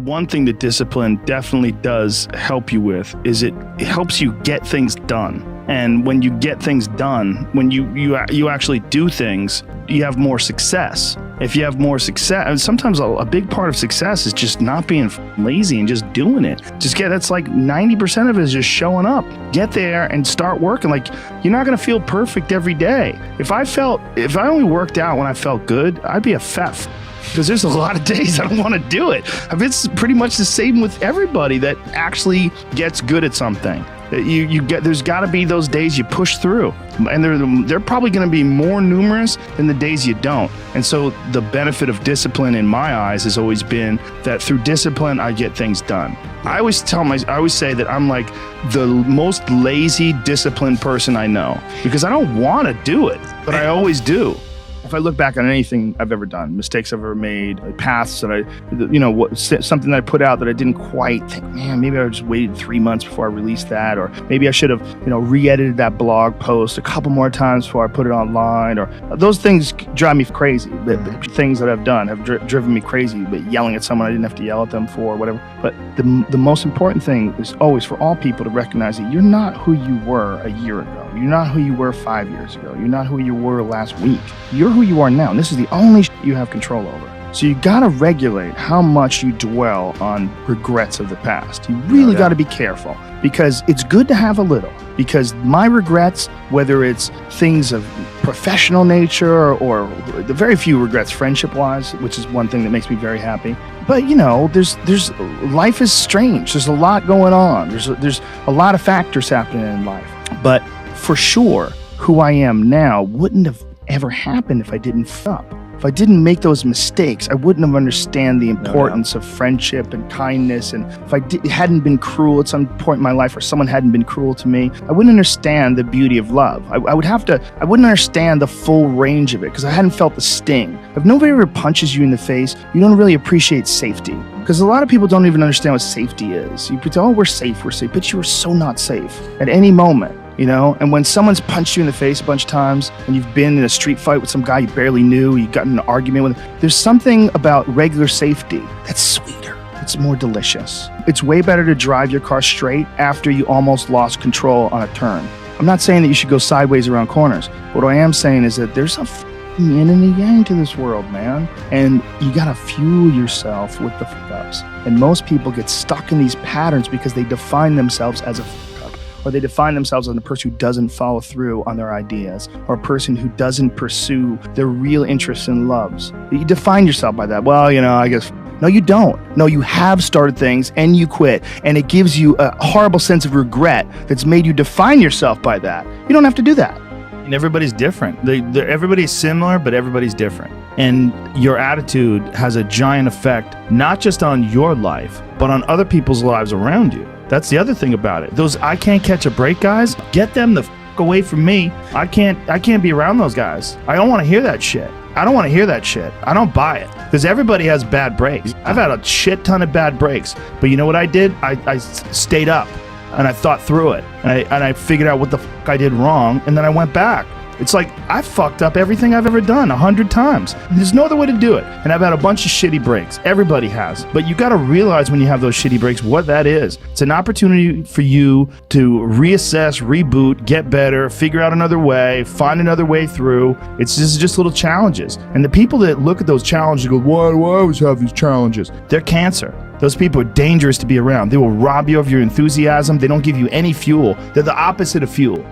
One thing that discipline definitely does help you with is it helps you get things done. And when you get things done, when you actually do things, you have more success. If you have more success, and sometimes a big part of success is just not being lazy and just doing it. That's like 90% of it is just showing up. Get there and start working. Like, you're not gonna feel perfect every day. If I only worked out when I felt good, I'd be a fat because there's a lot of days I don't want to do it. It's pretty much the same with everybody that actually gets good at something. There's got to be those days you push through, and they're probably going to be more numerous than the days you don't. And so the benefit of discipline in my eyes has always been that through discipline I get things done. I always say that I'm like the most lazy disciplined person I know, because I don't want to do it, but I always do. If I look back on anything I've ever done, mistakes I've ever made, paths that something that I put out that I didn't quite think, man, maybe I just waited 3 months before I released that, or maybe I should have, re-edited that blog post a couple more times before I put it online, or those things drive me crazy. The things that I've done have driven me crazy, but yelling at someone I didn't have to yell at them for, whatever. But the most important thing is always for all people to recognize that you're not who you were a year ago. You're not who you were 5 years ago. You're not who you were last week. You're who you are now, and this is the only you have control over. So you gotta regulate how much you dwell on regrets of the past. You really gotta be careful, because it's good to have a little. Because my regrets, whether it's things of professional nature or the very few regrets friendship-wise, which is one thing that makes me very happy. But there's life is strange. There's a lot going on. There's a lot of factors happening in life. But for sure, who I am now wouldn't have ever happened if I didn't fuck up. If I didn't make those mistakes, I wouldn't have understand the importance of friendship and kindness. And if I hadn't been cruel at some point in my life, or someone hadn't been cruel to me, I wouldn't understand the beauty of love. I wouldn't understand the full range of it, because I hadn't felt the sting. If nobody ever punches you in the face, you don't really appreciate safety. Because a lot of people don't even understand what safety is. You put, oh, we're safe, but you are so not safe at any moment. And when someone's punched you in the face a bunch of times, and you've been in a street fight with some guy you barely knew, you got in an argument with him, there's something about regular safety that's sweeter. It's more delicious. It's way better to drive your car straight after you almost lost control on a turn. I'm not saying that you should go sideways around corners. What I am saying is that there's a yin and a yang to this world, man. And you gotta fuel yourself with the fuck-ups. And most people get stuck in these patterns because they define themselves as a or they define themselves as a person who doesn't follow through on their ideas, or a person who doesn't pursue their real interests and loves. You define yourself by that. Well, I guess, no, you don't. No, you have started things and you quit, and it gives you a horrible sense of regret that's made you define yourself by that. You don't have to do that. And everybody's different. Everybody's similar, but everybody's different. And your attitude has a giant effect, not just on your life, but on other people's lives around you. That's the other thing about it. Those I can't catch a break guys, get them the fuck away from me. I can't be around those guys. I don't want to hear that shit. I don't want to hear that shit. I don't buy it. Because everybody has bad breaks. I've had a shit ton of bad breaks. But you know what I did? I stayed up and I thought through it. And I figured out what the fuck I did wrong, and then I went back. It's like, I fucked up everything I've ever done 100 times. There's no other way to do it. And I've had a bunch of shitty breaks. Everybody has. But you got to realize when you have those shitty breaks, what that is. It's an opportunity for you to reassess, reboot, get better, figure out another way, find another way through. It's just little challenges. And the people that look at those challenges and go, why do I always have these challenges? They're cancer. Those people are dangerous to be around. They will rob you of your enthusiasm. They don't give you any fuel. They're the opposite of fuel.